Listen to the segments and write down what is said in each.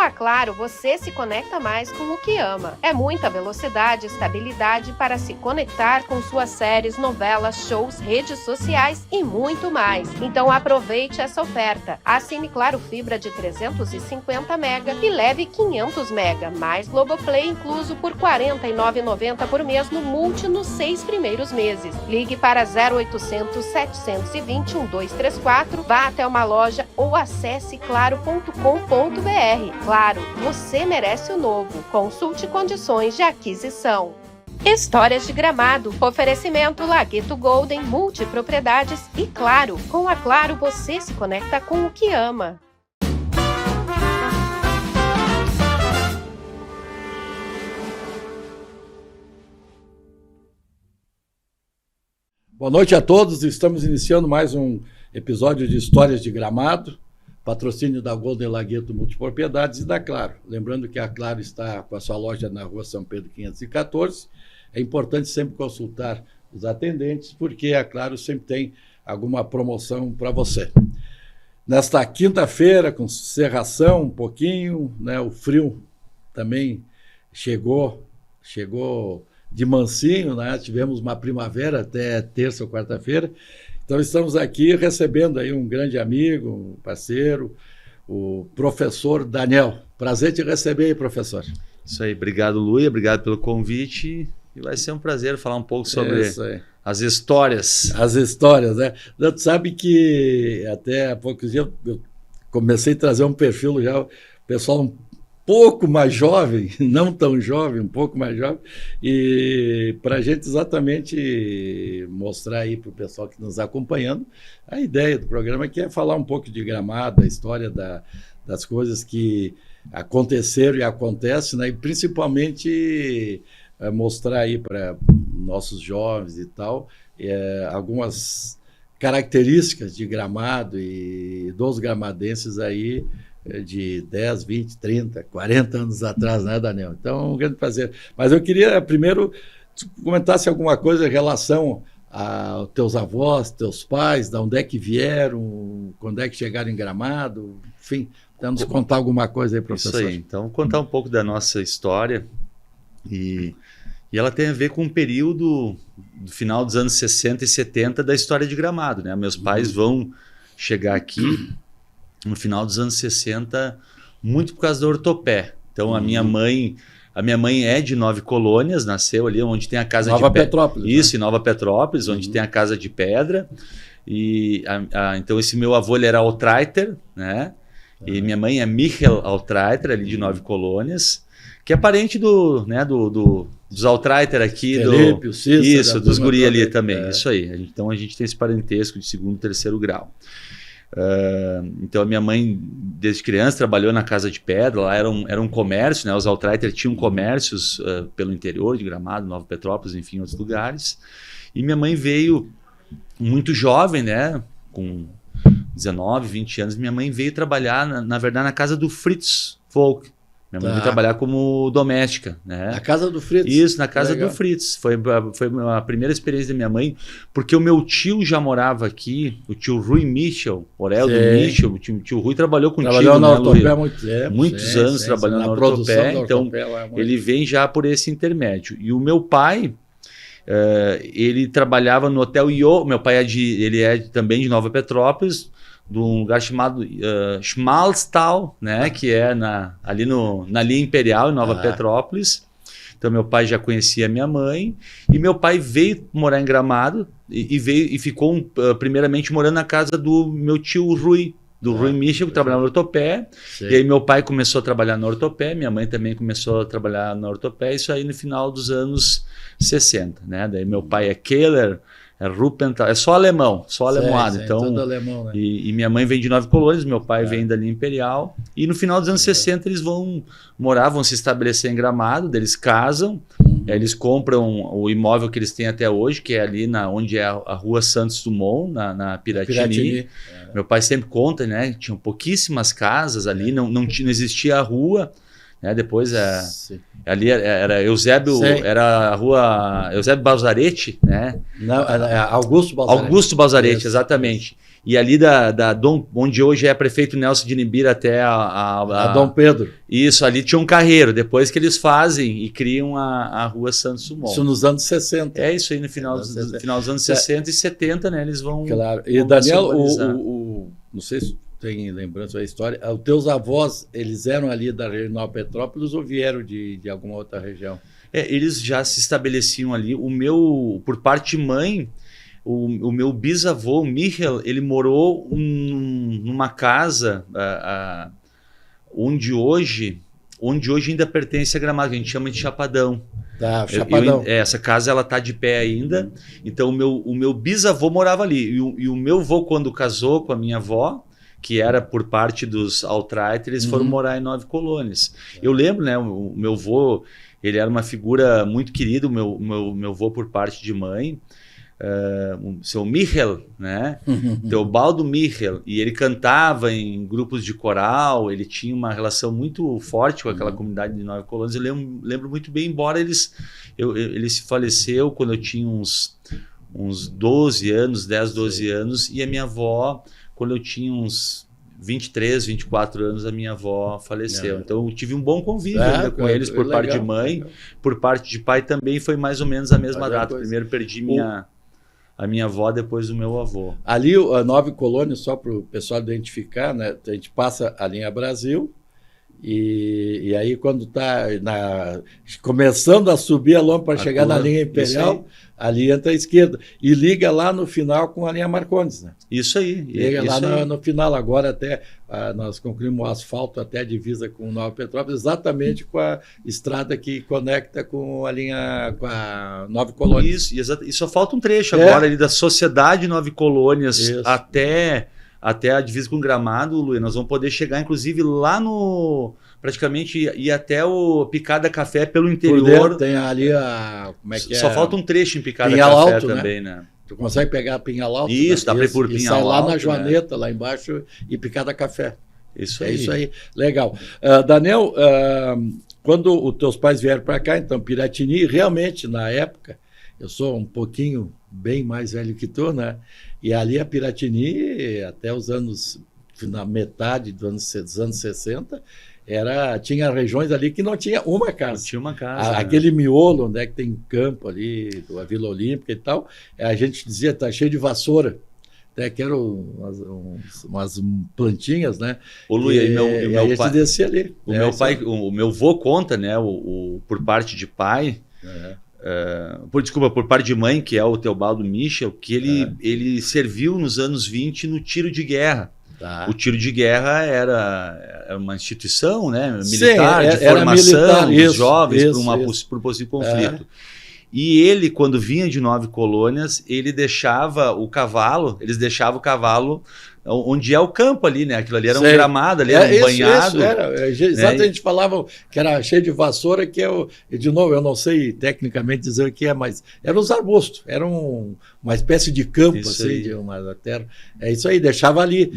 a Claro, você se conecta mais com o que ama. É muita velocidade e estabilidade para se conectar com suas séries, novelas, shows, redes sociais e muito mais. Então aproveite essa oferta. Assine Claro Fibra de 350 mega e leve 500 mega, mais Globoplay incluso por R$ 49,90 por mês no Multi nos 6 primeiros meses. Ligue para 0800 720 1234, vá até uma loja ou acesse claro.com.br. Claro, você merece o novo. Consulte condições de aquisição. Histórias de Gramado. Oferecimento Lagueto Golden, multipropriedades e Claro. Com a Claro você se conecta com o que ama. Boa noite a todos, estamos iniciando mais um episódio de Histórias de Gramado, patrocínio da Golden Lagueto Multipropriedades e da Claro. Lembrando que a Claro está com a sua loja na rua São Pedro 514. É importante sempre consultar os atendentes, porque a Claro sempre tem alguma promoção para você. Nesta quinta-feira, com cerração um pouquinho, né, o frio também chegou de mansinho, né? Tivemos uma primavera até terça ou quarta-feira. Então estamos aqui recebendo aí um grande amigo, um parceiro, o professor Daniel. Prazer te receber aí, professor. Isso aí, obrigado, Luia, obrigado pelo convite. E vai ser um prazer falar um pouco sobre as histórias. As histórias, né? Tu sabe que até há poucos dias eu comecei a trazer um perfil já, o pessoal um pouco mais jovem, não tão jovem, um pouco mais jovem, e para a gente exatamente mostrar aí para o pessoal que nos acompanhando a ideia do programa, que é falar um pouco de Gramado, a história das coisas que aconteceram e acontecem, né? E principalmente mostrar aí para nossos jovens e tal algumas características de Gramado e dos gramadenses aí de 10, 20, 30, 40 anos atrás, né, Daniel? Então, é um grande prazer. Mas eu queria primeiro que tu comentasse alguma coisa em relação aos teus avós, teus pais, de onde é que vieram, quando é que chegaram em Gramado, enfim, para nos contar alguma coisa aí, professor. Isso aí, então, contar um pouco da nossa história e ela tem a ver com um período do final dos anos 60 e 70 da história de Gramado, né? Meus pais vão chegar aqui no final dos anos 60, muito por causa da Ortopé. Então, a minha mãe é de Nove Colônias, nasceu ali onde tem a casa Nova de pedra. Petrópolis. Isso, em Nova Petrópolis, onde tem a casa de pedra. E então, esse meu avô ele era Altreiter, né? E minha mãe é Michel Altreiter, ali de Nove Colônias, que é parente dos Altreiter aqui. Felipe, o Cícero, isso, dos guri ali também. Isso aí. Então, a gente tem esse parentesco de segundo e terceiro grau. Então a minha mãe desde criança trabalhou na casa de pedra, lá era um comércio, né? Os Altreiter tinham comércios pelo interior de Gramado, Nova Petrópolis, enfim, outros lugares. E minha mãe veio muito jovem, né? Com 19, 20 anos, minha mãe veio trabalhar na verdade na casa do Fritz Volk. Minha mãe veio trabalhar como doméstica, né? Na casa do Fritz? Isso, na casa do Fritz. Foi a primeira experiência da minha mãe, porque o meu tio já morava aqui, o tio Rui Michel, Oreldo Michel, o tio Rui trabalhou contigo, trabalhou na Ortopé há muito tempo. Muitos anos trabalhando na Ortopé, então ele vem já por esse intermédio. E o meu pai, ele trabalhava no Hotel Io, meu pai ele é também de Nova Petrópolis, de um lugar chamado Schmalstal, né, que é ali na linha Imperial, em Nova Petrópolis. Então, meu pai já conhecia minha mãe, e meu pai veio morar em Gramado e ficou primeiramente morando na casa do meu tio Rui, Rui Michel, que trabalhava na Ortopé. E aí meu pai começou a trabalhar na Ortopé, minha mãe também começou a trabalhar na Ortopé, isso aí no final dos anos 60, né? Daí meu pai é Keller, é Ruppenthal, é só alemão, só alemoado. Então, tudo alemão, né? E minha mãe vem de Nove Colônias, meu pai vem da linha Imperial. E no final dos anos 60 eles vão se estabelecer em Gramado, eles casam, eles compram o imóvel que eles têm até hoje, que é ali onde é a rua Santos Dumont, na Piratini. Meu pai sempre conta, né? Tinham pouquíssimas casas ali, não existia a rua. Né? Depois ali era Eusébio, era a rua Eusébio Balzarete, né? Não, era Augusto Balzarete. Augusto Balzarete, exatamente. E ali onde hoje é prefeito Nelson de Nimbira até a Dom Pedro. Isso, ali tinha um carreiro. Depois que eles fazem e criam a Rua Santos Dumont. Isso nos anos 60. É isso aí, no final dos anos 60 e 70, né? Eles vão... Claro. E Daniel, não sei se tem lembrança da história, os teus avós, eles eram ali da região de Nova Petrópolis ou vieram de alguma outra região? Eles já se estabeleciam ali. Por parte de mãe, o meu bisavô, o Michael, ele morou numa casa onde hoje ainda pertence a Gramado, que a gente chama de Chapadão. Tá, Chapadão. Essa casa ela tá de pé ainda. Então o meu bisavô morava ali. E o meu avô, quando casou com a minha avó, que era por parte dos Altraiter, eles foram morar em Nove Colônias. Eu lembro, né, o meu avô, ele era uma figura muito querida, o meu avô por parte de mãe, o seu Michael, né, Teobaldo Michael, e ele cantava em grupos de coral, ele tinha uma relação muito forte com aquela comunidade de Nove Colônias. Eu lembro muito bem, embora ele se faleceu quando eu tinha uns 12 anos, 10, 12 anos, e a minha avó, quando eu tinha uns 23, 24 anos, a minha avó faleceu. Então eu tive um bom convívio ainda com eles por parte de mãe, por parte de pai também foi mais ou menos a mesma data. Primeiro perdi a minha avó, depois o meu avô. Ali, a Nove Colônias, só para o pessoal identificar, né? A gente passa a linha Brasil e aí quando está começando a subir a lomba para chegar na linha Imperial, ali entra à esquerda e liga lá no final com a linha Marcondes, né? Isso aí. Liga lá no final, agora até nós concluímos o asfalto até a divisa com Nova Petrópolis, exatamente com a estrada que conecta com a linha, com a Nove Colônias. Isso, e só falta um trecho agora ali da Sociedade Nove Colônias até a divisa com Gramado, Luiz. Nós vamos poder chegar, inclusive, lá praticamente ir até o Picada Café pelo interior. Por dentro, tem ali como é que Só falta um trecho em Picada Pinhal Café Alto, também, né? Tu consegue pegar Pinhal Alto? Isso, dá para ir por Pinhal Alto. Sai lá na Joaneta, lá embaixo, e Picada Café. Isso aí. É isso aí. Legal. Daniel, quando os teus pais vieram para cá, então, Piratini, realmente, na época, eu sou um pouquinho bem mais velho que tu, né? E ali a Piratini, até os anos, na metade dos anos 60, tinha regiões ali que não tinha uma casa. Não tinha uma casa. Aquele miolo, onde é que tem campo ali, a Vila Olímpica e tal, a gente dizia, tá cheio de vassoura. Até que eram umas plantinhas, né? O Luiz, e a gente descia ali. O meu avô conta, né? Por parte de pai... por parte de mãe, que é o Teobaldo Michel, que ele serviu nos anos 20 no tiro de guerra. Tá. O tiro de guerra era uma instituição, né, militar, de formação dos jovens para um possível conflito. E ele, quando vinha de Nove Colônias, eles deixavam o cavalo onde é o campo ali, né? Aquilo ali era um gramado, ali era um banhado. Exatamente, a gente falava que era cheio de vassoura, de novo, eu não sei tecnicamente dizer o que é, mas eram os arbustos, era uma espécie de campo, isso assim, de uma terra. É isso aí, deixava ali.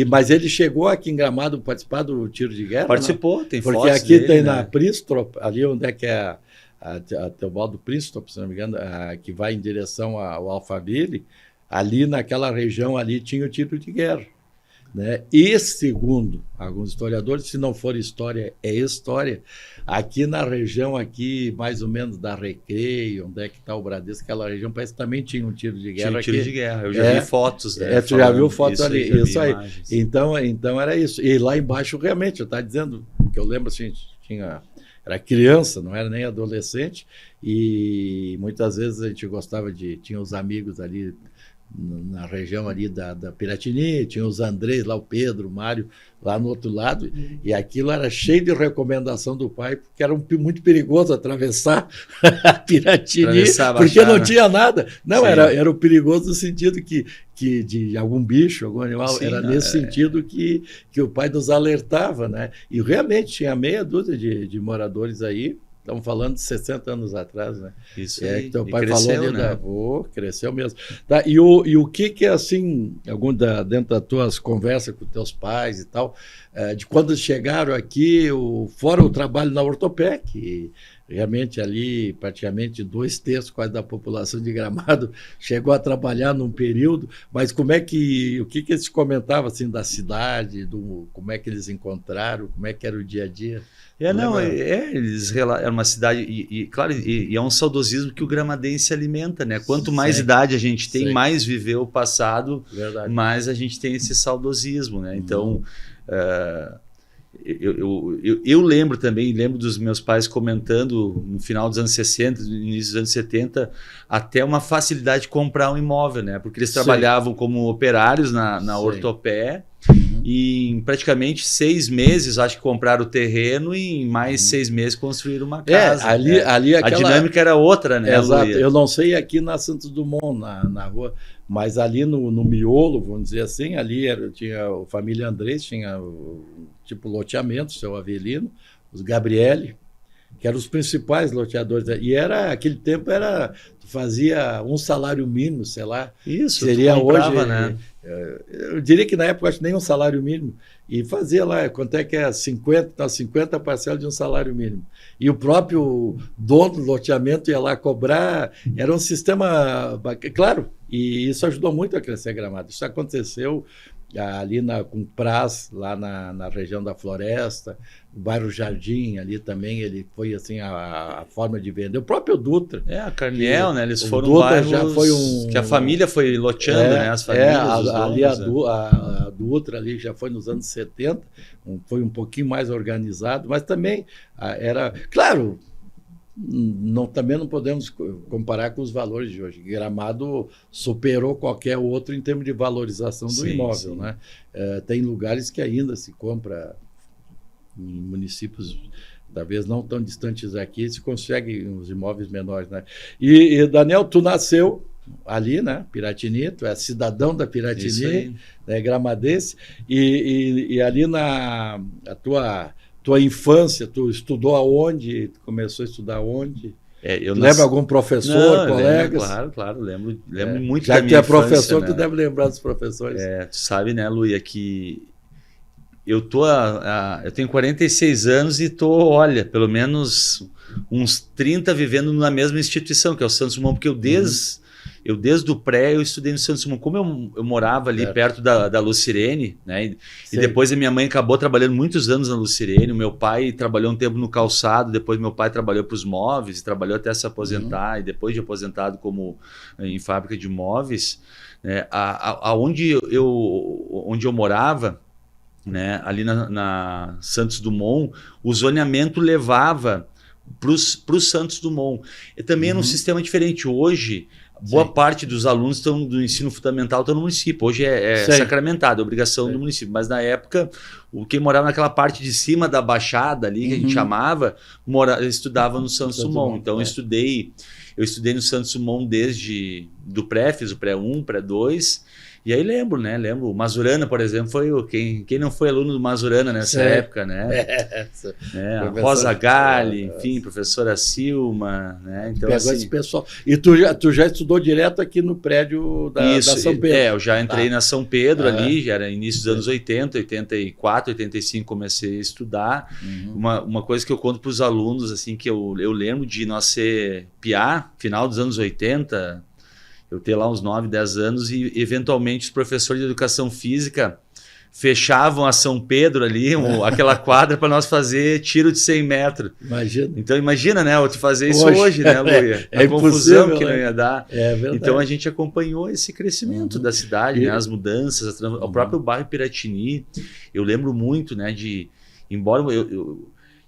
Mas ele chegou aqui em Gramado participar do tiro de guerra? Participou, tem fotos porque aqui dele, tem né? Na Príncipe, ali onde é que é a Teobaldo Príncipe, se não me engano, que vai em direção ao Alphaville, ali naquela região ali tinha o tiro de guerra, né? E segundo alguns historiadores, se não for história, é história, aqui na região aqui, mais ou menos da Recreio, onde é que está o Bradesco, aquela região parece que também tinha um tiro de guerra. Tinha um tiro de guerra, eu já vi fotos. Né, tu já viu fotos ali, isso aí. Então era isso. E lá embaixo realmente, eu estava dizendo, que eu lembro assim, era criança, não era nem adolescente, e muitas vezes a gente gostava tinha os amigos ali na região ali da Piratini, tinha os Andrés lá, o Pedro, o Mário, lá no outro lado, e aquilo era cheio de recomendação do pai, porque era muito perigoso atravessar a Piratini, porque não tinha nada. Não, era o perigoso no sentido que de algum bicho, algum animal, sim, era nesse sentido que o pai nos alertava, né? E realmente tinha meia dúzia de moradores aí. Estamos falando de 60 anos atrás, né? Isso aí. Que teu pai cresceu, falou ali, né? Cresceu mesmo. Tá, e o que assim, dentro das tuas conversas com teus pais e tal, de quando chegaram aqui, fora o trabalho na Ortopec, realmente ali praticamente 2/3 quase da população de Gramado chegou a trabalhar num período, mas o que eles comentavam assim da cidade, como é que eles encontraram, como é que era o dia a dia? É uma cidade, claro, é um saudosismo que o gramadense alimenta, né? Quanto mais idade a gente tem, mais viveu o passado, mais a gente tem esse saudosismo, né? Então, eu lembro dos meus pais comentando no final dos anos 60, no início dos anos 70, até uma facilidade de comprar um imóvel, né? Porque eles trabalhavam como operários na Ortopé, e em praticamente 6 meses, acho que compraram o terreno e em mais 6 meses construíram uma casa. A dinâmica era outra, né? Exato. Eu não sei aqui na Santos Dumont, na rua, mas ali no miolo, vamos dizer assim, ali tinha a família Andrés, tinha tipo loteamento, seu Avelino, os Gabriele, que eram os principais loteadores. E aquele tempo tu fazia um salário mínimo, sei lá. Isso, seria tu comprava, hoje, né? Eu diria que na época acho que nem um salário mínimo. E fazia lá, quanto é que é? 50 parcelas de um salário mínimo. E o próprio dono do loteamento ia lá cobrar. Era um sistema, claro, e isso ajudou muito a crescer Gramado. Isso aconteceu ali com Praz, lá na região da Floresta, o bairro Jardim, ali também, ele foi assim a forma de vender. O próprio Dutra. A Carniel, né? Eles foram bairros já foi que a família foi loteando, né? As famílias, ali a Dutra ali já foi nos anos 70, foi um pouquinho mais organizado, mas também era... Claro, também não podemos comparar com os valores de hoje. Gramado superou qualquer outro em termos de valorização do imóvel. Né? Tem lugares que ainda se compra, em municípios talvez não tão distantes aqui, se consegue os imóveis menores. Né? E Daniel, tu nasceu ali, né? Piratini, tu é cidadão da Piratini, né? Gramadense, e ali a tua infância, tu estudou aonde? Tu começou a estudar aonde? Lembra algum professor, colegas? Claro, lembro muito já da minha infância. Já que é professor, né? Tu deve lembrar dos professores. Tu sabe, né, Luia, que eu tenho 46 anos e olha, pelo menos uns 30 vivendo na mesma instituição, que é o Santos Dumont, porque desde o pré eu estudei no Santos Dumont. Como eu morava ali perto da Lucirene, né? E depois a minha mãe acabou trabalhando muitos anos na Lucirene, o meu pai trabalhou um tempo no calçado, depois meu pai trabalhou para os móveis, trabalhou até se aposentar, e depois de aposentado em fábrica de móveis, né? Onde eu morava, né? Ali na Santos Dumont, o zoneamento levava para o Santos Dumont. E também era um sistema diferente. Hoje, boa parte dos alunos do ensino fundamental estão no município. Hoje é sacramentado, é obrigação do município. Mas na época, quem morava naquela parte de cima da Baixada ali, que a gente chamava, estudava no Santos Dumont. Então eu estudei no Santos Dumont desde do pré, fiz o pré-1, pré-2. E aí lembro, o Mazurana, por exemplo, foi quem não foi aluno do Mazurana nessa época, né? A Rosa Galli, enfim, professora Silma, né? Então, pegou esse pessoal. E tu já estudou direto aqui no prédio da São Pedro? Eu já entrei na São Pedro ali, já era início dos anos 80, 84, 85 comecei a estudar. Uma coisa que eu conto para os alunos, assim, que eu lembro de nós ser piá, final dos anos 80, eu ter lá uns 9, 10 anos e, eventualmente, os professores de educação física fechavam a São Pedro ali, aquela quadra, para nós fazer tiro de 100 metros. Imagina. Então, imagina, né? Tu fazer isso hoje, né, Luia? A confusão que não ia dar. É verdade. Então, a gente acompanhou esse crescimento da cidade, né? As mudanças, o próprio bairro Piratini. Eu lembro muito, né, embora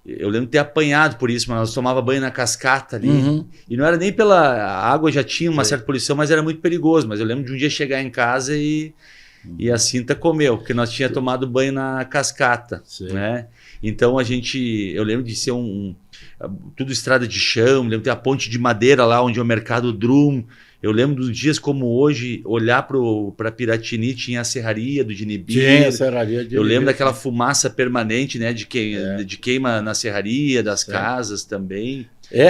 eu lembro de ter apanhado por isso, mas nós tomava banho na cascata ali. E não era nem a água já tinha uma certa poluição, mas era muito perigoso. Mas eu lembro de um dia chegar em casa e a Cinta comeu, porque nós tínhamos tomado banho na cascata, né? Então eu lembro de ser tudo estrada de chão, lembro de ter a ponte de madeira lá onde é o Mercado Drum. Eu lembro dos dias como hoje, olhar para Piratini, tinha a serraria do Dinibir. Tinha a serraria de Eu lembro daquela fumaça permanente, né, de queima na serraria, das casas também.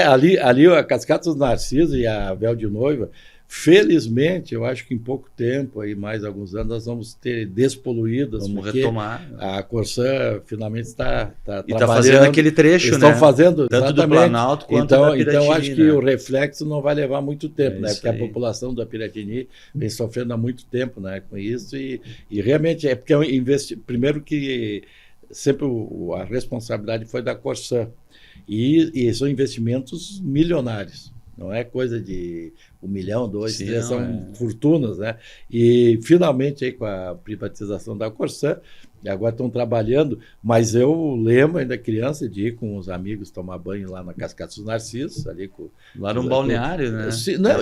Ali a Cascata dos Narcisos e a Véu de Noiva Felizmente, eu acho que em pouco tempo, aí mais alguns anos, nós vamos ter despoluídas. Vamos retomar. A Corsã finalmente está trabalhando. E está fazendo aquele trecho, Estão fazendo, tanto exatamente. Do Planalto quanto da Piratini. Então, acho que o reflexo não vai levar muito tempo, né? Porque aí. a população da Piratini vem sofrendo há muito tempo, né, com isso. E realmente é porque primeiro que sempre a responsabilidade foi da Corsã. E são investimentos milionários. Não é coisa de 1 milhão, 2, 3, são fortunas, né? E finalmente aí com a privatização da Corsã, agora estão trabalhando, mas eu lembro ainda criança de ir com os amigos tomar banho lá na Cascata dos Narcisos, ali lá no balneário, né? Não,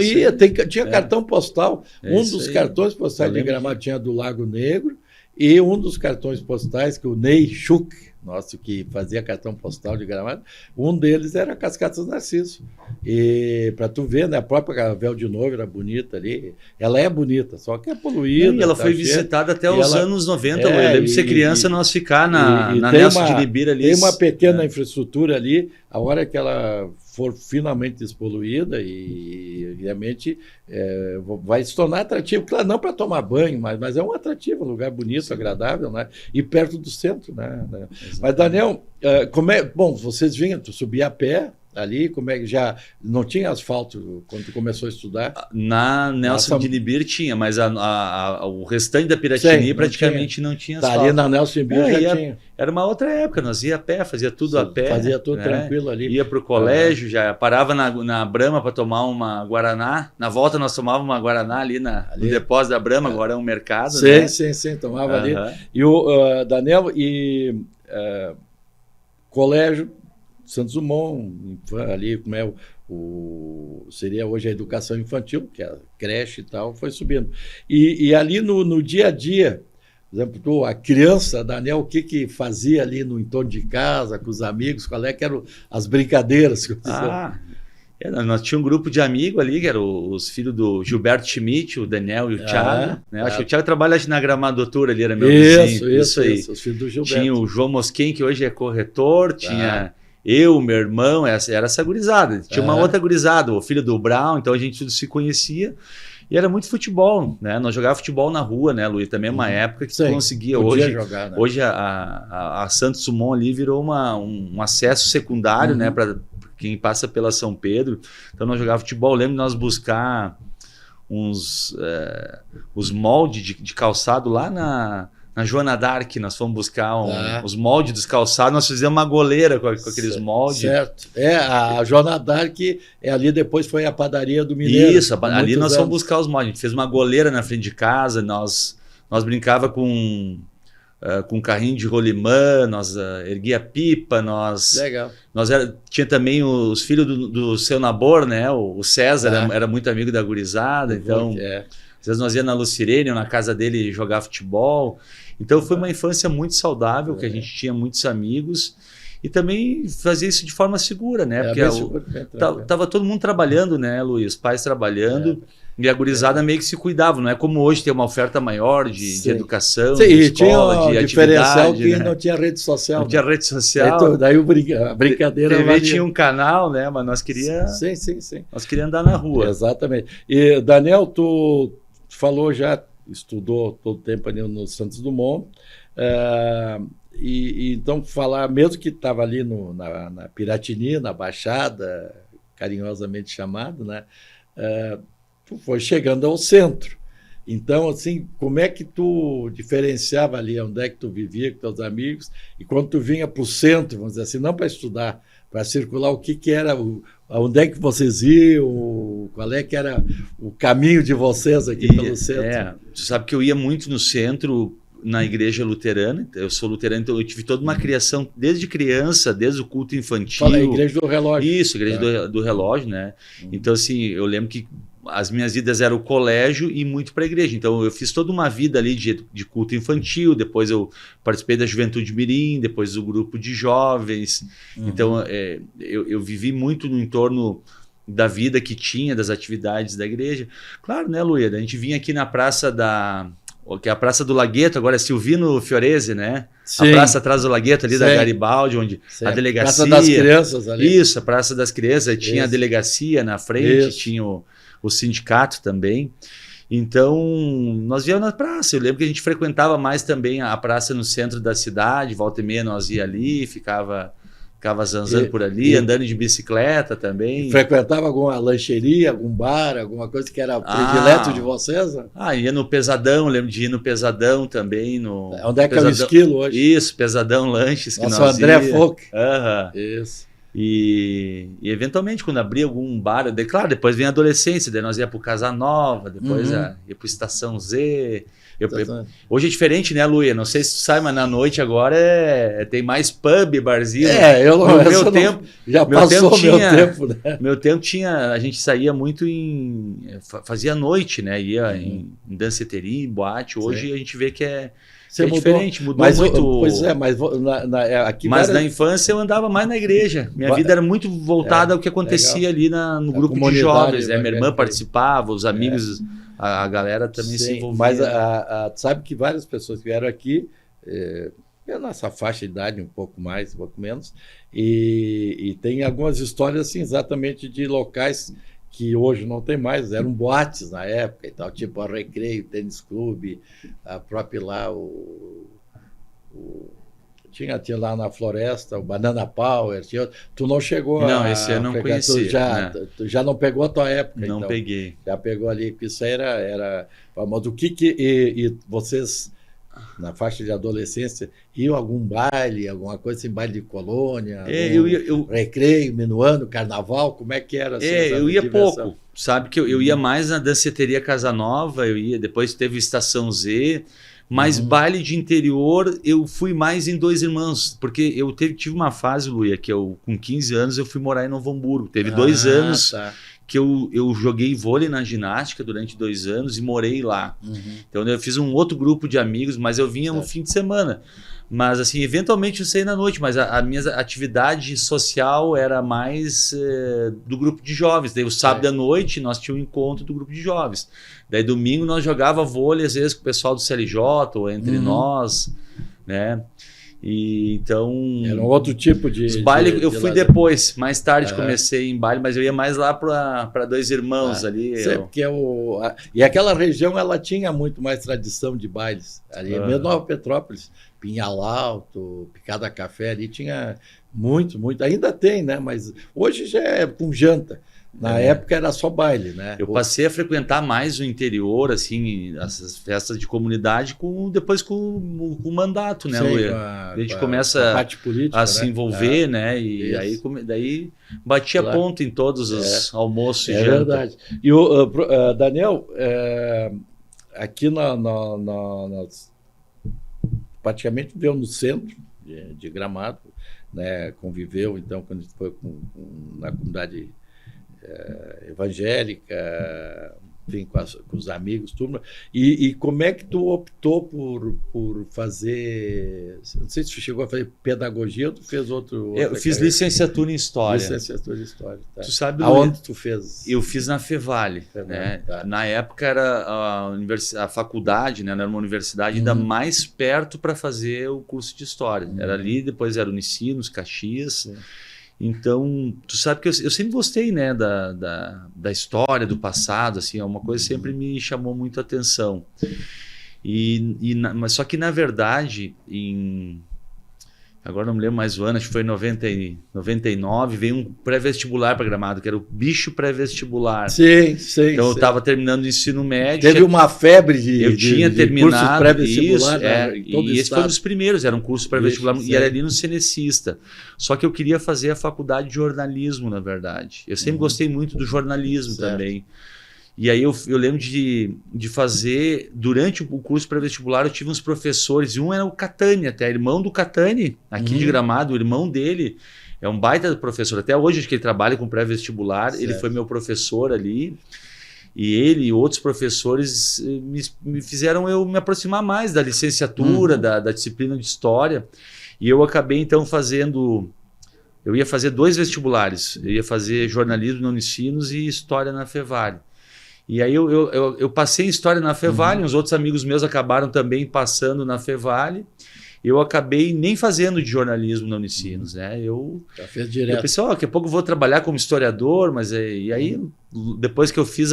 tinha cartão postal. Um dos cartões postais de Gramado tinha do Lago Negro, e um dos cartões postais que o Ney Schuch, nosso que fazia cartão postal de Gramado, um deles era a Cascata dos Narcisos. E para tu ver, né, a própria Véu de Noiva era bonita ali. Ela é bonita, só que é poluída. E ela foi visitada até os anos 90. Eu lembro de ser criança, nós ficar na Nelson de Libira ali. Tem uma pequena infraestrutura ali, a hora que ela for finalmente despoluída e realmente vai se tornar atrativo. Claro, não para tomar banho, mas é um atrativo, um lugar bonito, agradável, né? E perto do centro, né? Mas, Daniel, bom, vocês vinham, tu subia a pé ali, como é que já não tinha asfalto quando tu começou a estudar? Na Nelson de Libir tinha, mas o restante da Piratini praticamente não tinha asfalto. Ali na Nelson de Libir já tinha. Era uma outra época, nós ia a pé, fazia tudo a pé. Fazia tudo tranquilo ali. Ia para o colégio, já parava na Brahma para tomar uma Guaraná. Na volta nós tomávamos uma Guaraná ali no depósito da Brahma, agora é um mercado. Sim, tomava ali. E o Daniel, colégio Santos Dumont, ali como é seria hoje a educação infantil, que é a creche e tal, foi subindo. E ali no dia a dia, por exemplo, a criança, Daniel, o que fazia ali no entorno de casa, com os amigos, qual é que eram as brincadeiras que nós tínhamos um grupo de amigos ali, que eram os filhos do Gilberto Schmidt, o Daniel e o Thiago. Né? Acho que o Thiago trabalha na Gramadotura ali, era meu vizinho. Isso aí. Os filhos do Gilberto. Tinha o João Mosquen, que hoje é corretor, tinha eu, meu irmão, era essa gurizada. Tinha uma outra gurizada, o filho do Brown, então a gente tudo se conhecia. E era muito futebol, né? Nós jogávamos futebol na rua, né, Luiz? Também é uma época que tu conseguia. Hoje jogar, né? Hoje a Santos Dumont ali virou um acesso secundário, né, para quem passa pela São Pedro. Então nós jogávamos futebol. Eu lembro de nós buscar os moldes de calçado lá na Joana d'Arc, nós fomos buscar os moldes dos calçados, nós fizemos uma goleira com aqueles moldes. Certo. A Joana d'Arc ali depois foi a padaria do Mineiro. Isso, ali nós fomos buscar os moldes. A gente fez uma goleira na frente de casa, nós brincava com carrinho de rolimã, nós erguia pipa, Legal. Tinha também os filhos do seu Nabor, né? O César era muito amigo da gurizada, então às vezes nós íamos na Lucirene ou na casa dele jogar futebol. Então foi uma infância muito saudável, que a gente tinha muitos amigos e também fazia isso de forma segura, né? Porque tava todo mundo trabalhando, né, Luiz? Pais trabalhando. E a gurizada meio que se cuidava, não é como hoje ter uma oferta maior de educação, de escola, de diferencial atividade. Que né? Não tinha rede social. Não tinha rede social. Daí a brincadeira... TV tinha um canal, né? Mas nós queríamos... Sim. Nós queríamos andar na rua. Exatamente. E, Daniel, tu falou já, estudou todo o tempo ali no Santos Dumont, e então falar, mesmo que estava ali na Piratini, na Baixada, carinhosamente chamado, né? Tu foi chegando ao centro. Então, assim, como é que tu diferenciava ali onde é que tu vivia com teus amigos e quando tu vinha para o centro, vamos dizer assim, não para estudar, para circular, o que era, onde é que vocês iam, qual é que era o caminho de vocês aqui pelo centro? Tu sabe que eu ia muito no centro, na igreja luterana, eu sou luterano, então eu tive toda uma criação desde criança, desde o culto infantil. Fala, a igreja do relógio. Isso, a igreja do relógio, né? Então, assim, eu lembro que as minhas idas eram o colégio e muito para a igreja. Então, eu fiz toda uma vida ali de culto infantil, depois eu participei da Juventude Mirim, depois do grupo de jovens. Então, eu vivi muito no entorno da vida que tinha, das atividades da igreja. Claro, né, Luísa? A gente vinha aqui na praça que é a Praça do Lagueto, agora é Silvino Fiorese, né? Sim. A praça atrás do Lagueto, ali da Garibaldi, onde a delegacia... Praça das Crianças ali. Isso, a Praça das Crianças. Tinha a delegacia na frente, tinha o sindicato também. Então, nós íamos na praça. Eu lembro que a gente frequentava mais também a praça no centro da cidade, volta e meia nós ia ali, ficava zanzando por ali, andando de bicicleta também. Frequentava alguma lancheria, algum bar, alguma coisa que era predileto de vocês? Ia no Pesadão, lembro de ir no Pesadão também. Onde é que é o Esquilo hoje? Isso, Pesadão Lanches. Nossa, o André Folk. Isso. E eventualmente, quando abria algum bar, claro, depois vem a adolescência, daí nós ia para o Casa Nova, depois ia para o Estação Z. Hoje é diferente, né, Luia? Não sei se tu sabe, mas na noite agora tem mais pub, barzinho. Eu não... Meu tempo, já passou o meu tempo, né? Meu tempo a gente saía muito fazia noite, né? Ia em danceteria, em boate. Hoje a gente vê que é diferente, mudou muito. Pois é, mas aqui... Mas na infância eu andava mais na igreja. Minha vida era muito voltada ao que acontecia ali no grupo de jovens. Minha irmã participava, os amigos... A galera também se envolvia. Mas sabe que várias pessoas vieram aqui, a nossa faixa de idade, um pouco mais, um pouco menos, e tem algumas histórias assim, exatamente de locais que hoje não tem mais, eram boates na época e tal, tipo a Recreio, Tênis Clube, a própria lá, tinha lá na Floresta, o Banana Power. Tu não chegou Não, esse eu não conhecia. Tu já não pegou a tua época, Não então. peguei. Já pegou ali, porque isso era famoso. O que vocês, na faixa de adolescência, iam a algum baile, alguma coisa assim, baile de colônia, recreio, minuano, carnaval, como é que era? Assim, eu ia pouco, sabe que eu ia mais na danceteria Casa Nova, depois teve Estação Z. Mas baile de interior, eu fui mais em Dois Irmãos, porque eu tive uma fase, Luia, que com 15 anos eu fui morar em Novo Hamburgo. Teve 2 anos que eu joguei vôlei na ginástica durante 2 anos e morei lá. Então eu fiz um outro grupo de amigos, mas eu vinha no fim de semana. Mas assim, eventualmente eu saí na noite, mas a minha atividade social era mais do grupo de jovens. Daí o sábado à noite nós tínhamos um encontro do grupo de jovens. Daí domingo nós jogava vôlei às vezes com o pessoal do CLJ ou entre nós, né? E então era um outro tipo de... Os bailes eu fui depois, mais tarde comecei em baile, mas eu ia mais lá para Dois Irmãos ali. Porque e aquela região ela tinha muito mais tradição de bailes. Ali mesmo Nova Petrópolis, Pinhal Alto, Picada Café, ali tinha muito, ainda tem, né? Mas hoje já é com janta. Na época era só baile, né? Eu passei a frequentar mais o interior, assim, essas festas de comunidade depois com o mandato, né, Luia? A gente começa a se envolver, né? E daí batia ponto em todos os almoços e janta. É verdade. E o Daniel, aqui praticamente viveu no centro de Gramado, né? Conviveu, então, quando a gente foi na comunidade evangélica, enfim, com os amigos, turma. E como é que tu optou por fazer... Não sei se tu chegou a fazer pedagogia ou tu fez outro... Eu fiz licenciatura em História. Licenciatura em História, tá. Tu sabe aonde tu fez? Eu fiz na Fevale, né? Tá. Na época era a faculdade, né? Era uma universidade ainda mais perto para fazer o curso de História. Era ali, depois era Unicinos, Caxias... Sim. Então, tu sabe que eu sempre gostei, né, da história, do passado, assim, é uma coisa que sempre me chamou muito a atenção. Mas só que, na verdade, agora não me lembro mais o ano, acho que foi em 99, veio um pré-vestibular para Gramado, que era o bicho pré-vestibular. Sim. Então eu estava terminando o ensino médio. Teve uma febre eu tinha terminado pré-vestibular. E esse foi um dos primeiros, era um curso pré-vestibular, e era ali no Cenecista. Só que eu queria fazer a faculdade de jornalismo, na verdade. Eu sempre gostei muito do jornalismo também. E aí eu lembro de fazer, durante o curso pré-vestibular, eu tive uns professores, e um era o Catani, até irmão do Catani, aqui de Gramado, o irmão dele é um baita professor, até hoje acho que ele trabalha com pré-vestibular, ele foi meu professor ali, e ele e outros professores me fizeram eu me aproximar mais da licenciatura, da disciplina de História, e eu acabei então eu ia fazer 2 vestibulares, eu ia fazer jornalismo na Unicinos e História na Fevale. E aí eu passei em História na Fevale, uns outros amigos meus acabaram também passando na Fevale. Eu acabei nem fazendo de jornalismo na Unicinos, né? Já fez direto. Eu pensei, daqui a pouco eu vou trabalhar como historiador, mas e aí, depois que eu fiz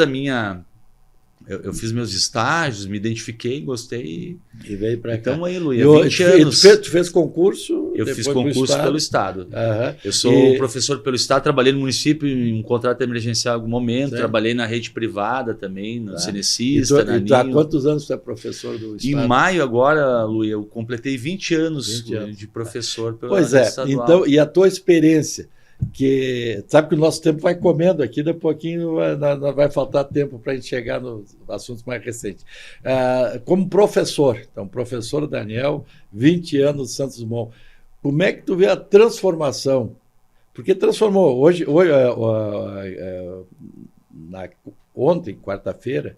eu fiz meus estágios, me identifiquei, gostei. E veio para cá. Então aí, Luiz, 20 anos. Tu fez concurso? Eu fiz concurso pelo Estado. Eu sou professor pelo Estado, trabalhei no município em um contrato emergencial em algum momento, trabalhei na rede privada também, no Cenecista, na Ninho. Há quantos anos tu é professor do Estado? Em maio agora, Luiz, eu completei 20 anos de professor pela rede estadual. Então, e a tua experiência? Que sabe que o nosso tempo vai comendo aqui, daqui a pouquinho vai faltar tempo para a gente chegar nos assuntos mais recentes. Como professor, então, professor Daniel, 20 anos do Santos Dumont, como é que tu vê a transformação? Porque transformou. Ontem, quarta-feira,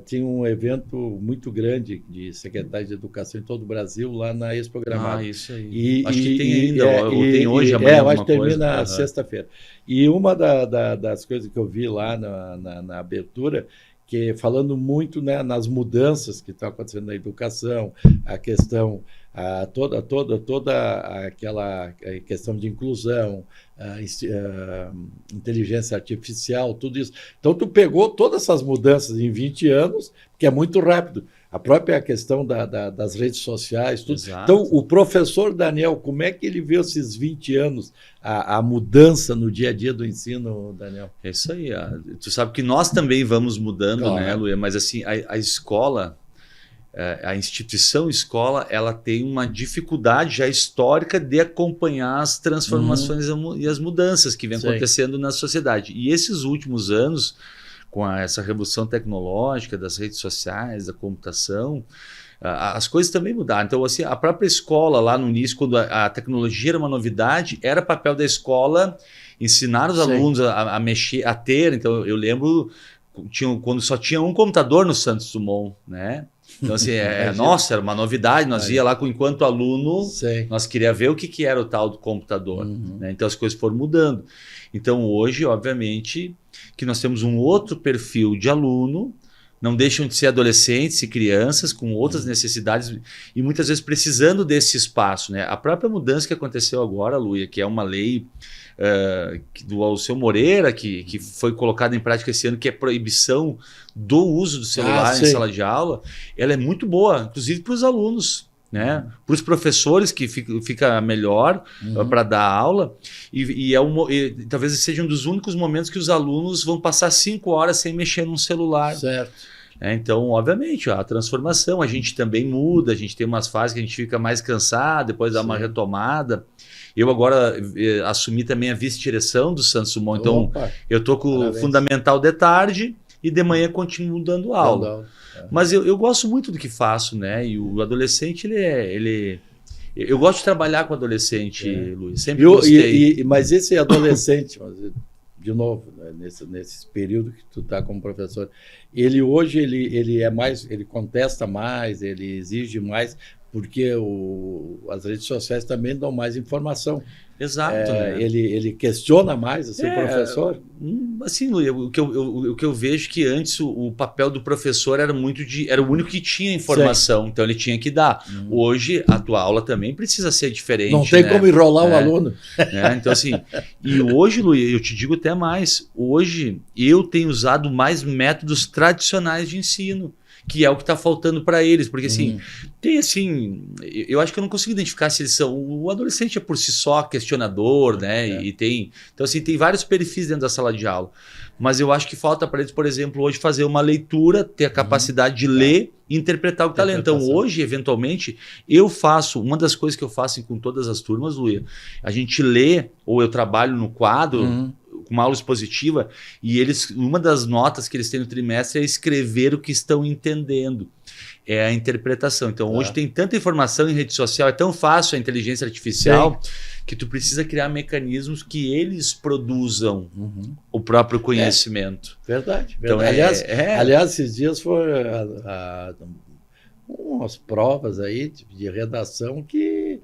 tinha um evento muito grande de secretários de educação em todo o Brasil, lá na Expo Gramado. Isso aí. Acho que tem ainda, ou tem hoje, amanhã. Eu acho que termina sexta-feira. E uma das coisas que eu vi lá na abertura, que falando muito, né, nas mudanças que estão acontecendo na educação, a questão, toda aquela questão de inclusão, inteligência artificial, tudo isso. Então, tu pegou todas essas mudanças em 20 anos, que é muito rápido. A própria questão das redes sociais, tudo. Exato. Então, o professor Daniel, como é que ele viu esses 20 anos, a mudança no dia a dia do ensino, Daniel? É isso aí. Tu sabe que nós também vamos mudando, né, Luia? Mas assim, a escola, a instituição escola, ela tem uma dificuldade já histórica de acompanhar as transformações e as mudanças que vem acontecendo na sociedade. E esses últimos anos, com essa revolução tecnológica das redes sociais, da computação, as coisas também mudaram. Então, assim, a própria escola lá no início, quando a tecnologia era uma novidade, era papel da escola ensinar os alunos a mexer, a ter. Então, eu lembro quando só tinha um computador no Santos Dumont, né? Então, assim, nossa, era uma novidade. Nós ia lá enquanto aluno, nós queríamos ver o que era o tal do computador. Né? Então, as coisas foram mudando. Então, hoje, obviamente, que nós temos um outro perfil de aluno, não deixam de ser adolescentes e crianças com outras necessidades e muitas vezes precisando desse espaço. Né? A própria mudança que aconteceu agora, Luia, que é uma lei do Alceu Moreira, que foi colocada em prática esse ano, que é proibição do uso do celular em sala de aula, ela é muito boa, inclusive para os alunos. Né? Para os professores, que fica melhor para dar aula, e talvez seja um dos únicos momentos que os alunos vão passar 5 horas sem mexer num celular. Certo. Então, obviamente, a transformação, a gente também muda, a gente tem umas fases que a gente fica mais cansado, depois dá uma retomada. Eu agora assumi também a vice-direção do Santos Dumont, então eu estou com o fundamental de tarde e de manhã continuo dando aula. Mas eu gosto muito do que faço, né? E o adolescente, eu gosto de trabalhar com adolescente, Luiz. Sempre gostei. Mas esse adolescente, de novo, né, nesse período que tu está como professor, ele hoje ele contesta mais, ele exige mais, porque as redes sociais também dão mais informação. Exato. Né? Ele questiona mais o seu professor? Assim, Luiz, o que eu vejo que antes o papel do professor era era o único que tinha informação, então ele tinha que dar. Hoje, a tua aula também precisa ser diferente. Não tem como enrolar o aluno. Então, assim, e hoje, Luiz, eu te digo até mais, hoje eu tenho usado mais métodos tradicionais de ensino, que é o que está faltando para eles, porque assim, tem assim, eu acho que eu não consigo identificar se eles são, o adolescente é por si só questionador, né, e tem, então assim, tem vários perfis dentro da sala de aula, mas eu acho que falta para eles, por exemplo, hoje fazer uma leitura, ter a capacidade de ler e interpretar o que está lendo. Então hoje, eventualmente, uma das coisas que eu faço com todas as turmas, Luia, a gente lê, ou eu trabalho no quadro, uma aula expositiva, e uma das notas que eles têm no trimestre é escrever o que estão entendendo. É a interpretação. Então, hoje tem tanta informação em rede social, é tão fácil a inteligência artificial, que tu precisa criar mecanismos que eles produzam o próprio conhecimento. Verdade. Então, aliás, esses dias foram umas provas aí de redação que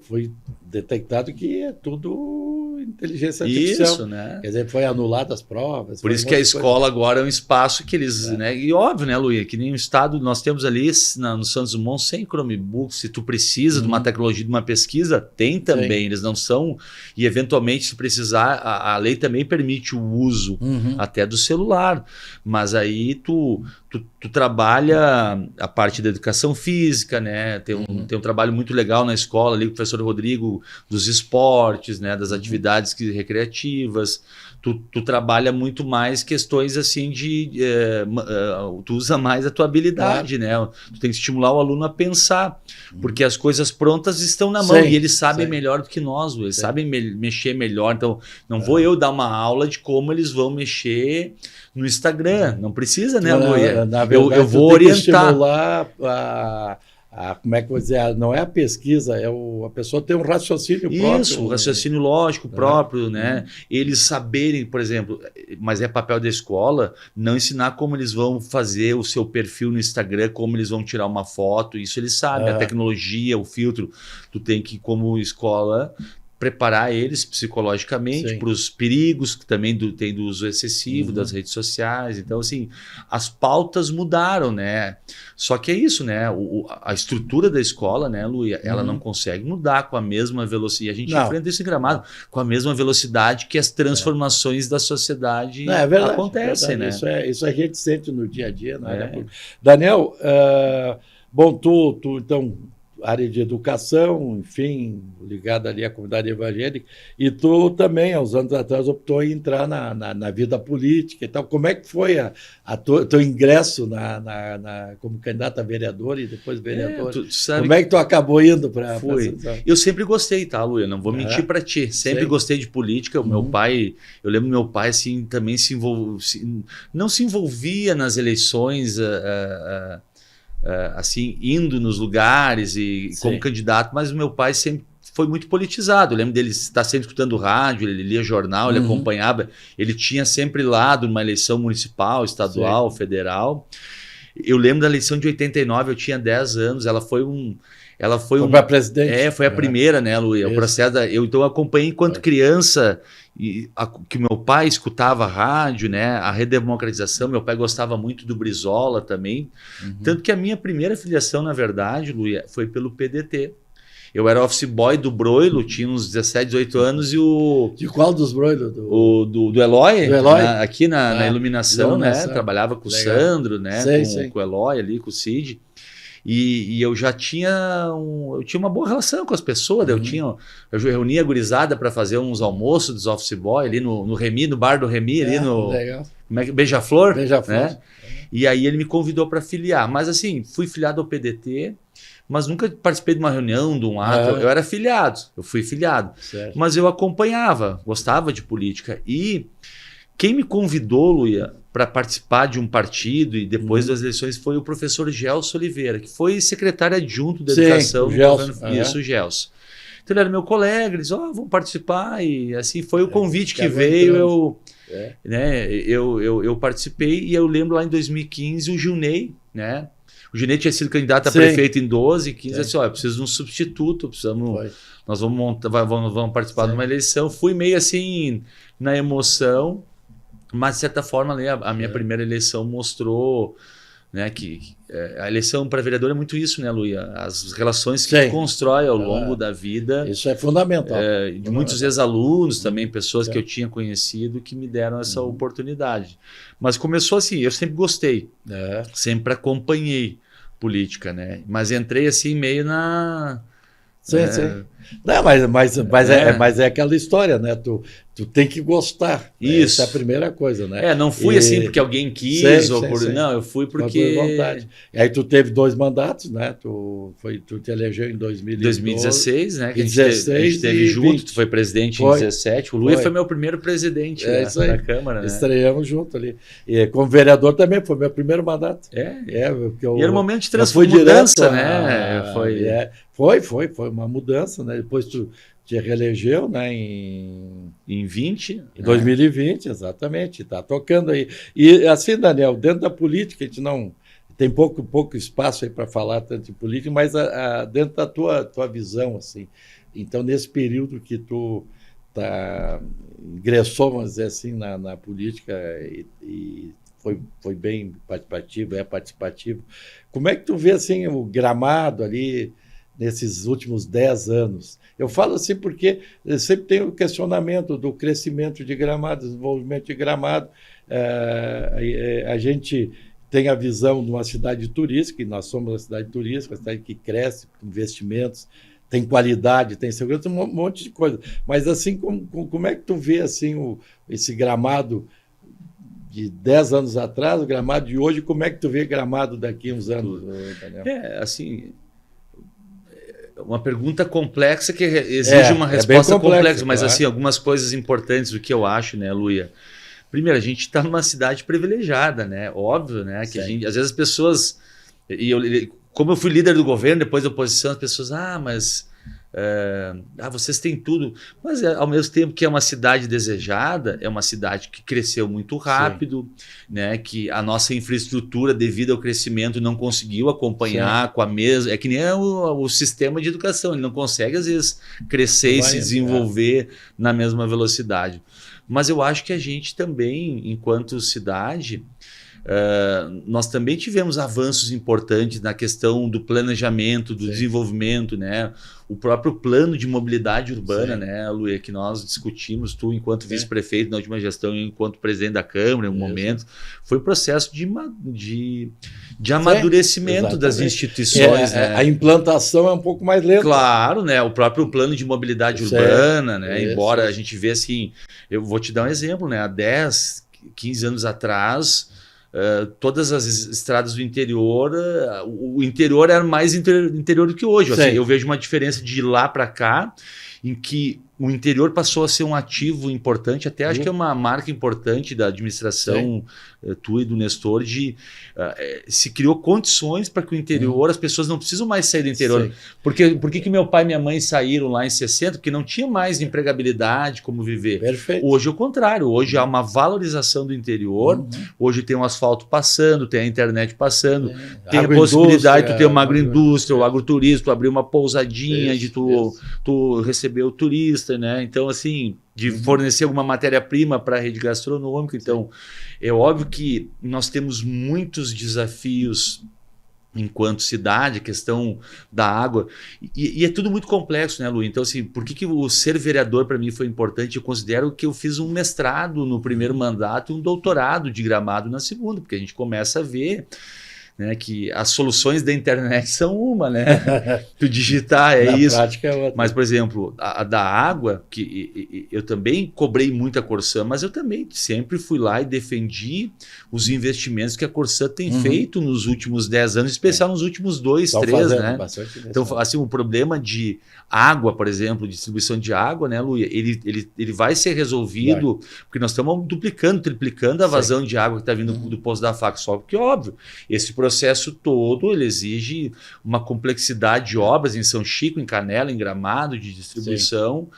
foi detectado que é tudo inteligência artificial. Isso, né? Quer dizer, foi anulada as provas. Por isso que a escola agora é um espaço que eles... Né? E óbvio, né, Luia, que nem o estado, nós temos ali no Santos Dumont 100 Chromebooks, se tu precisa de uma tecnologia, de uma pesquisa, tem também, eles não são... E eventualmente, se precisar, a lei também permite o uso até do celular. Mas aí tu trabalha a parte da educação física, né? Tem um trabalho muito legal na escola ali com o professor Rodrigo dos esportes, né? Das atividades recreativas. Tu trabalha muito mais questões assim tu usa mais a tua habilidade, né? Tu tem que estimular o aluno a pensar, porque as coisas prontas estão na mão e eles sabem melhor do que nós, eles sabem mexer melhor. Então, não vou eu dar uma aula de como eles vão mexer no Instagram. Não precisa, né, Luia? Eu vou orientar. Estimular como é que eu vou dizer? Não é a pesquisa, a pessoa tem um raciocínio próprio. Isso, um raciocínio lógico próprio, né? Eles saberem, por exemplo, mas é papel da escola não ensinar como eles vão fazer o seu perfil no Instagram, como eles vão tirar uma foto, isso eles sabem, a tecnologia, o filtro, tu tem que, como escola, preparar eles psicologicamente para os perigos que também tem do uso excessivo das redes sociais. Então, assim, as pautas mudaram, né? Só que é isso, né? A estrutura da escola, né, Luia, ela não consegue mudar com a mesma velocidade. A gente enfrenta isso em Gramado, com a mesma velocidade que as transformações da sociedade acontecem, né? Isso a gente sente no dia a dia, né? Daniel, bom, tu então... área de educação, enfim, ligada ali à comunidade evangélica, e tu também, há uns anos atrás, optou em entrar na vida política e tal. Como é que foi teu ingresso como candidato a vereador e depois vereador? Como é que tu acabou indo para essa? Eu sempre gostei, tá, Luia? Não vou mentir para ti. Sempre gostei de política. O meu pai, eu lembro do meu pai, assim, também não se envolvia nas eleições... assim, indo nos lugares e como candidato, mas o meu pai sempre foi muito politizado. Eu lembro dele estar sempre escutando rádio, ele lia jornal, ele acompanhava, ele tinha sempre lado numa eleição municipal, estadual, federal. Eu lembro da eleição de 89, eu tinha 10 anos, ela foi para presidente? Foi a primeira, né, Luia? O processo eu então acompanhei enquanto criança, que meu pai escutava rádio, né? A redemocratização, meu pai gostava muito do Brizola também. Tanto que a minha primeira filiação, na verdade, Luia, foi pelo PDT. Eu era office boy do Broilo, tinha uns 17, 18 anos e De qual dos Broilo? Do Eloy, aqui na iluminação, né? Trabalhava com o Sandro, né? Com o Eloy ali, com o Cid. E eu já tinha uma boa relação com as pessoas. Eu reunia a gurizada para fazer uns almoços dos office boy ali no Remy, no bar do Remy, ali no Beija-Flor. Beija-Flor. Né? E aí ele me convidou para filiar. Mas assim, fui filiado ao PDT, mas nunca participei de uma reunião, de um ato. Eu era filiado, eu fui filiado. Certo. Mas eu acompanhava, gostava de política. E quem me convidou, Luia, para participar de um partido e depois das eleições foi o professor Gelson Oliveira, que foi secretário adjunto da Educação do governo. Isso, o Gelson. Então ele era meu colega, ele disse, vamos participar, e assim foi o convite que veio, eu participei, e eu lembro lá em 2015 o Gilney, né? O Gilney tinha sido candidato a prefeito em 12, 15, disse, eu preciso de um substituto, nós vamos participar de uma eleição. Fui meio assim na emoção, mas de certa forma a minha primeira eleição mostrou, né, que a eleição para vereador é muito isso, né, Luia? As relações que tu constrói ao longo da vida. Isso é fundamental. De muitos ex-alunos também, pessoas que eu tinha conhecido que me deram essa oportunidade. Mas começou assim, eu sempre gostei, sempre acompanhei política, né? Mas entrei assim meio na... Sim. Não, mas é aquela história, né? Tu tem que gostar. Isso. Essa é a primeira coisa, né? Não fui assim porque alguém quis Não, eu fui porque... vontade. E aí tu teve 2 mandatos, né? Tu te elegeu em 2016, né? Que a gente teve 20 junto, 20. tu foi presidente em 2017. O Luia foi meu primeiro presidente da Câmara, né? Estreamos junto ali. E como vereador também, foi meu primeiro mandato. E era um momento de mudança, né? Foi uma mudança, né? Depois tu te reelegeu, né? Em 20? Em 2020, exatamente. Está tocando aí. E assim, Daniel, dentro da política, a gente não tem pouco espaço aí para falar tanto de política, mas dentro da tua visão, assim. Então, nesse período que tu ingressou, vamos dizer assim, na política e foi bem participativo, é participativo. Como é que tu vê assim, o Gramado ali nesses últimos 10 anos? Eu falo assim porque sempre tem o questionamento do crescimento de Gramado, desenvolvimento de Gramado. A gente tem a visão de uma cidade turística, e nós somos uma cidade turística, uma cidade que cresce, com investimentos, tem qualidade, tem segurança, um monte de coisa. Mas assim, como é que tu vê assim, esse Gramado de 10 anos atrás, o Gramado de hoje, como é que tu vê Gramado daqui a uns anos? Assim, uma pergunta complexa que exige uma resposta complexa, mas assim, algumas coisas importantes do que eu acho, né, Luia? Primeiro, a gente está numa cidade privilegiada, né? Óbvio, né? Que às vezes as pessoas... como eu fui líder do governo, depois da oposição, as pessoas... vocês têm tudo. Mas ao mesmo tempo que é uma cidade desejada, é uma cidade que cresceu muito rápido, né? Que a nossa infraestrutura, devido ao crescimento, não conseguiu acompanhar com a mesma... É que nem o sistema de educação, ele não consegue, às vezes, crescer e se desenvolver na mesma velocidade. Mas eu acho que a gente também, enquanto cidade... nós também tivemos avanços importantes na questão do planejamento, do desenvolvimento, né? O próprio plano de mobilidade urbana, né, Luia, que nós discutimos, tu enquanto vice-prefeito na última gestão, eu enquanto presidente da Câmara, em um momento, foi um processo de amadurecimento das instituições. Né? A implantação é um pouco mais lenta. Claro, né? O próprio plano de mobilidade urbana, né? Embora a gente vê assim, eu vou te dar um exemplo, né? Há 10, 15 anos atrás... todas as estradas do interior, o interior era mais interior do que hoje. Assim, eu vejo uma diferença de lá para cá, em que o interior passou a ser um ativo importante, até acho que é uma marca importante da administração tua e do Nestor, se criou condições para que o interior, as pessoas não precisam mais sair do interior. Por que meu pai e minha mãe saíram lá em 60? Porque não tinha mais empregabilidade, como viver. Perfeito. Hoje é o contrário, hoje há uma valorização do interior, hoje tem o asfalto passando, tem a internet passando, tem a possibilidade de tu ter uma agroindústria, o agroturismo, tu abrir uma pousadinha, de tu receber o turista, né? Então, assim, de fornecer alguma matéria-prima para a rede gastronômica. Então, é óbvio que nós temos muitos desafios enquanto cidade, a questão da água, e é tudo muito complexo, né, Lu? Então, assim, por que o ser vereador para mim foi importante? Eu considero que eu fiz um mestrado no primeiro mandato e um doutorado de Gramado na segunda, porque a gente começa a ver... né, que as soluções da internet são uma, né? Tu digitar na isso. Prática é outra. Mas, por exemplo, a da água, que eu também cobrei muito a Corsã, mas eu também sempre fui lá e defendi os investimentos que a Corsã tem feito nos últimos 10 anos, em especial nos últimos 2, 3, né? Então, assim, o problema de água, por exemplo, distribuição de água, né, Luia, ele vai ser resolvido, porque nós estamos duplicando, triplicando a vazão de água que está vindo do Poço da Faca, só porque, óbvio, esse processo todo ele exige uma complexidade de obras em São Chico, em Canela, em Gramado, de distribuição.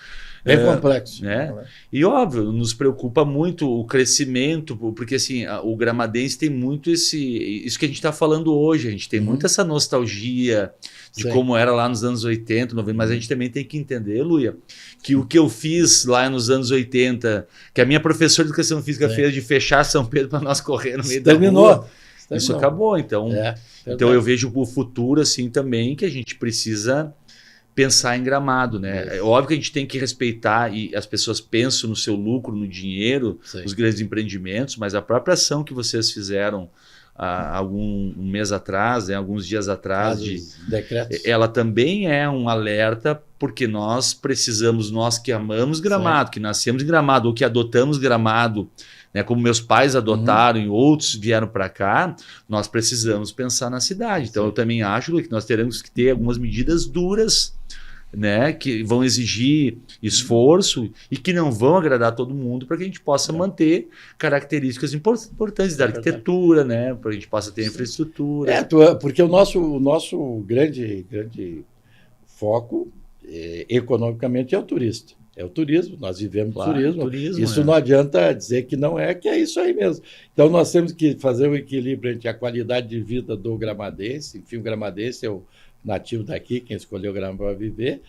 Bem complexo. Né? E óbvio, nos preocupa muito o crescimento, porque assim, o gramadense tem muito isso que a gente está falando hoje, a gente tem muito essa nostalgia de como era lá nos anos 80, 90, mas a gente também tem que entender, Luia, que o que eu fiz lá nos anos 80, que a minha professora de Educação Física fez de fechar São Pedro para nós correr no meio da rua, isso acabou. Então, então eu vejo o futuro assim também, que a gente precisa pensar em Gramado, né? É óbvio que a gente tem que respeitar, e as pessoas pensam no seu lucro, no dinheiro, os grandes empreendimentos, mas a própria ação que vocês fizeram um mês atrás, né, alguns dias atrás, ela também é um alerta, porque nós precisamos, nós que amamos Gramado, que nascemos em Gramado, ou que adotamos Gramado, né, como meus pais adotaram e outros vieram para cá, nós precisamos pensar na cidade. Então eu também acho que nós teremos que ter algumas medidas duras, né, que vão exigir esforço e que não vão agradar todo mundo, para que a gente possa manter características importantes da arquitetura, né, para que a gente possa ter infraestrutura. Porque o nosso grande foco economicamente é o turista. É o turismo, nós vivemos turismo. Isso não adianta dizer que não é, que é isso aí mesmo. Então nós temos que fazer o equilíbrio entre a qualidade de vida do gramadense, enfim, o gramadense é o nativo daqui, quem escolheu o Gramado para viver,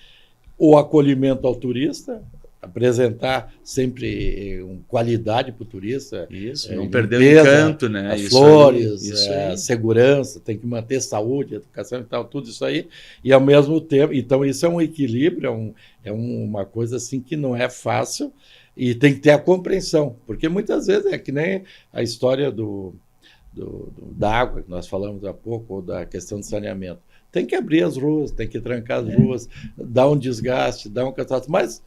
o acolhimento ao turista, apresentar sempre qualidade para o turista. Isso, não perder o encanto, né? As flores, segurança, tem que manter saúde, educação e tal, tudo isso aí. E ao mesmo tempo, então isso é um equilíbrio, é uma coisa assim que não é fácil e tem que ter a compreensão, porque muitas vezes é que nem a história da água, que nós falamos há pouco, ou da questão do saneamento. Tem que abrir as ruas, tem que trancar as ruas, dar um desgaste, dar um cansaço, mas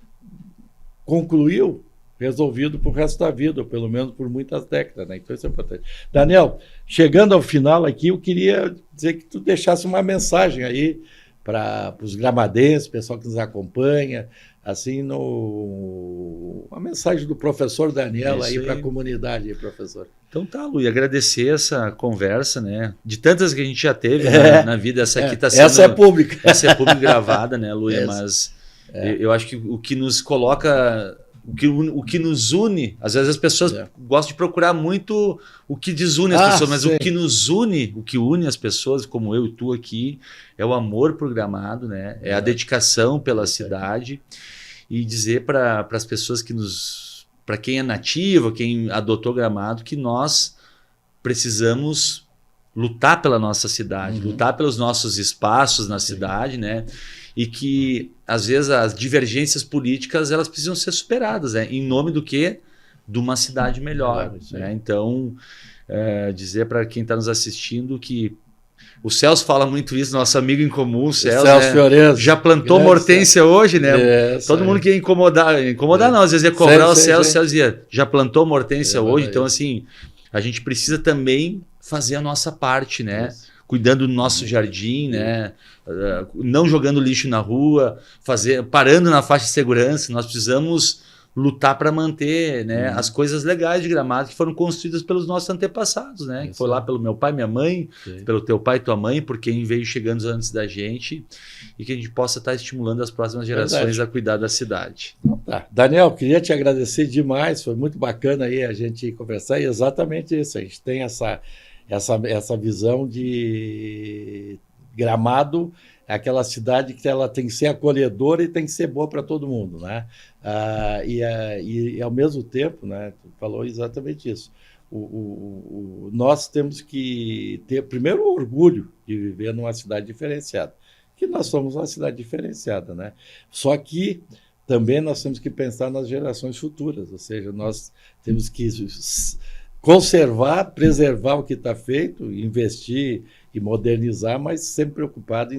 concluiu, resolvido para o resto da vida, ou pelo menos por muitas décadas, né? Então isso é importante. Daniel, chegando ao final aqui, eu queria dizer que tu deixasse uma mensagem aí para os gramadenses, pessoal que nos acompanha, assim, uma mensagem do professor Daniel aí para a comunidade, professor. Então tá, Lu, e agradecer essa conversa, né? De tantas que a gente já teve na vida, essa aqui está sendo... Essa é pública. Essa é pública gravada, né, Lu? Mas eu acho que o que nos coloca... O que nos une, às vezes as pessoas gostam de procurar muito o que desune as pessoas, mas o que nos une, o que une as pessoas, como eu e tu aqui, é o amor por Gramado, né? É a dedicação pela cidade, e dizer para as pessoas para quem é nativo, quem adotou Gramado, que nós precisamos lutar pela nossa cidade, lutar pelos nossos espaços na cidade, né? E que, às vezes, as divergências políticas elas precisam ser superadas, né? Em nome do quê? De uma cidade melhor. Né? Então, dizer para quem está nos assistindo que o Celso fala muito isso, nosso amigo em comum, o Celso, né? Fiorenzo. Já plantou Mortência hoje, né? Todo mundo quer incomodar não, às vezes ia cobrar o Celso, o Celso dizia, já plantou Mortência hoje, então assim, a gente precisa também fazer a nossa parte, né? Cuidando do nosso jardim, né? Não jogando lixo na rua, parando na faixa de segurança. Nós precisamos lutar para manter, né, as coisas legais de Gramado que foram construídas pelos nossos antepassados, né? Que foi lá pelo meu pai, minha mãe, pelo teu pai e tua mãe, por quem veio chegando antes da gente, e que a gente possa estar estimulando as próximas gerações a cuidar da cidade. Então, tá. Daniel, queria te agradecer demais, foi muito bacana aí a gente conversar, e exatamente isso, a gente tem essa visão de Gramado, é aquela cidade que ela tem que ser acolhedora e tem que ser boa para todo mundo, né? E ao mesmo tempo, né, tu falou exatamente isso, nós temos que ter primeiro o orgulho de viver numa cidade diferenciada, que nós somos uma cidade diferenciada, né? Só que também nós temos que pensar nas gerações futuras, ou seja, nós temos que conservar, preservar o que está feito, investir e modernizar, mas sempre preocupado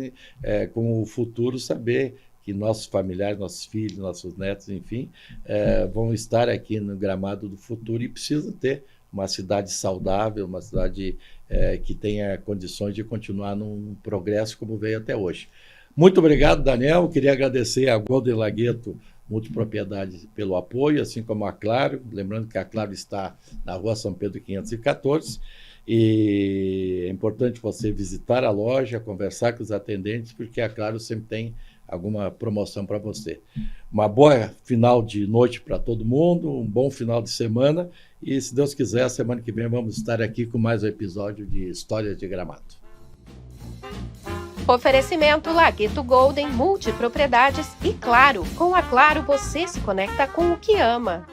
com o futuro, saber que nossos familiares, nossos filhos, nossos netos, enfim, vão estar aqui no Gramado do futuro e precisam ter uma cidade saudável, uma cidade que tenha condições de continuar num progresso como veio até hoje. Muito obrigado, Daniel. Queria agradecer a Golden Lagueto Multipropriedade pelo apoio, assim como a Claro, lembrando que a Claro está na Rua São Pedro 514, e é importante você visitar a loja, conversar com os atendentes, porque a Claro sempre tem alguma promoção para você. Uma boa final de noite para todo mundo, um bom final de semana, e se Deus quiser, a semana que vem vamos estar aqui com mais um episódio de Histórias de Gramado. Oferecimento Lagueto Golden Multipropriedades e Claro. Com a Claro você se conecta com o que ama.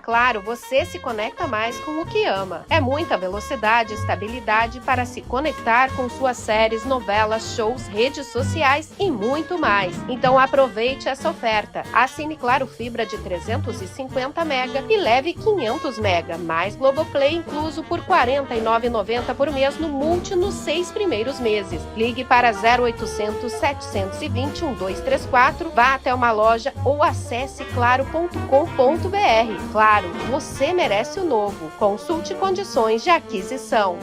Claro, você se conecta mais com o que ama. É muita velocidade e estabilidade para se conectar com suas séries, novelas, shows, redes sociais e muito mais. Então aproveite essa oferta. Assine Claro Fibra de 350 MB e leve 500 MB, mais Globoplay incluso por R$ 49,90 por mês no Multi nos 6 primeiros meses. Ligue para 0800 720 1234, vá até uma loja ou acesse claro.com.br. Claro, você merece o novo. Consulte condições de aquisição.